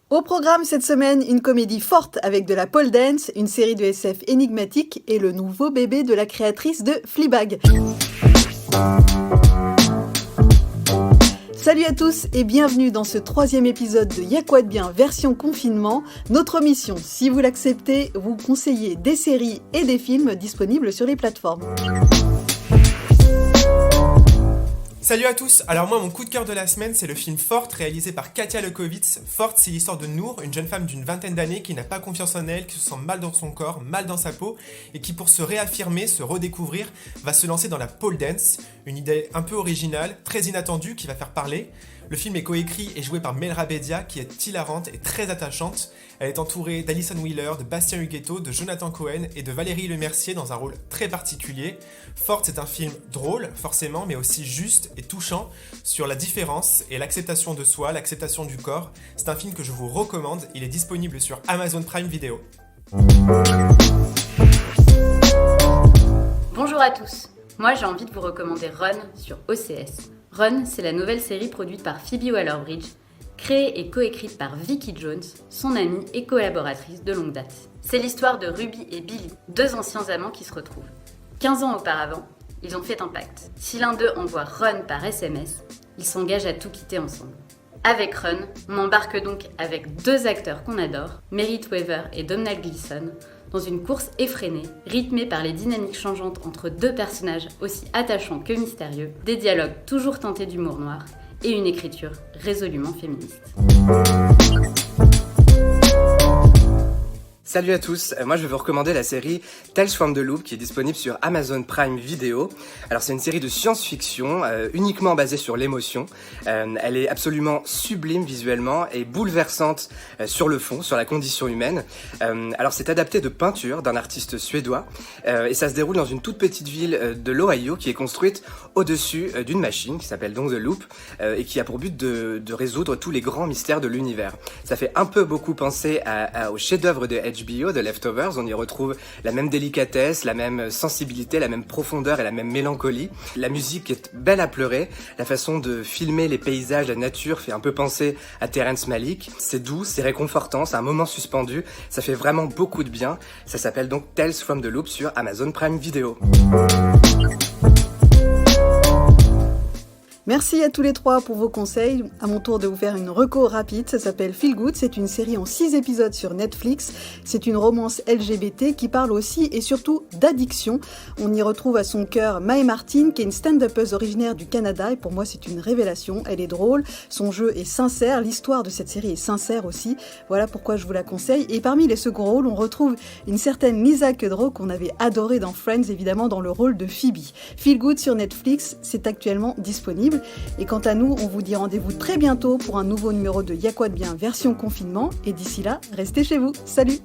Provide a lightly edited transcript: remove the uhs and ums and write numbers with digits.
Au programme cette semaine, une comédie forte avec de la pole dance, une série de SF énigmatique et le nouveau bébé de la créatrice de Fleabag. Salut à tous et bienvenue dans ce 3e épisode de Y'a quoi de bien version confinement. Notre mission, si vous l'acceptez, vous conseiller des séries et des films disponibles sur les plateformes. Salut à tous, alors moi mon coup de cœur de la semaine c'est le film Forte réalisé par Katia Leuckovitz. Forte c'est l'histoire de Nour, une jeune femme d'une vingtaine d'années qui n'a pas confiance en elle, qui se sent mal dans son corps, mal dans sa peau et qui pour se réaffirmer, se redécouvrir, va se lancer dans la pole dance, une idée un peu originale, très inattendue qui va faire parler. Le film est coécrit et joué par Melra Bedia qui est hilarante et très attachante. Elle est entourée d'Alison Wheeler, de Bastien Huguetto, de Jonathan Cohen et de Valérie Lemercier dans un rôle très particulier. Forte c'est un film drôle forcément mais aussi juste et touchant sur la différence et l'acceptation de soi, l'acceptation du corps. C'est un film que je vous recommande, il est disponible sur Amazon Prime Video. Bonjour à tous, moi j'ai envie de vous recommander Run sur OCS. Run, c'est la nouvelle série produite par Phoebe Waller-Bridge, créée et coécrite par Vicky Jones, son amie et collaboratrice de longue date. C'est l'histoire de Ruby et Billy, deux anciens amants qui se retrouvent. 15 ans auparavant, ils ont fait un pacte. Si l'un d'eux envoie Run par SMS, ils s'engagent à tout quitter ensemble. Avec Run, on embarque donc avec deux acteurs qu'on adore, Merritt Wever et Domhnall Gleeson, dans une course effrénée, rythmée par les dynamiques changeantes entre deux personnages aussi attachants que mystérieux, des dialogues toujours teintés d'humour noir et une écriture résolument féministe. Salut à tous, moi je vais vous recommander la série Tales from the Loop qui est disponible sur Amazon Prime Video. Alors c'est une série de science-fiction uniquement basée sur l'émotion. Elle est absolument sublime visuellement et bouleversante sur le fond, sur la condition humaine. Alors c'est adapté de peinture d'un artiste suédois et ça se déroule dans une toute petite ville de l'Ohio qui est construite au-dessus d'une machine qui s'appelle donc The Loop et qui a pour but de résoudre tous les grands mystères de l'univers. Ça fait un peu beaucoup penser au chef-d'œuvre de HBO, de Leftovers. On y retrouve la même délicatesse, la même sensibilité, la même profondeur et la même mélancolie. La musique est belle à pleurer. La façon de filmer les paysages, la nature fait un peu penser à Terrence Malick. C'est doux, c'est réconfortant, c'est un moment suspendu. Ça fait vraiment beaucoup de bien. Ça s'appelle donc Tales from the Loop sur Amazon Prime Video. Merci à tous les trois pour vos conseils. À mon tour de vous faire une reco rapide, ça s'appelle Feel Good, c'est une série en 6 épisodes sur Netflix. C'est une romance LGBT qui parle aussi et surtout d'addiction. On y retrouve à son cœur Mae Martin, qui est une stand-upeuse originaire du Canada et pour moi c'est une révélation. Elle est drôle, son jeu est sincère, l'histoire de cette série est sincère aussi. Voilà pourquoi je vous la conseille. Et parmi les seconds rôles, on retrouve une certaine Lisa Kudrow qu'on avait adorée dans Friends, évidemment dans le rôle de Phoebe. Feel Good sur Netflix, c'est actuellement disponible. Et quant à nous, on vous dit rendez-vous très bientôt pour un nouveau numéro de Y'a quoi de bien version confinement. Et d'ici là, restez chez vous. Salut!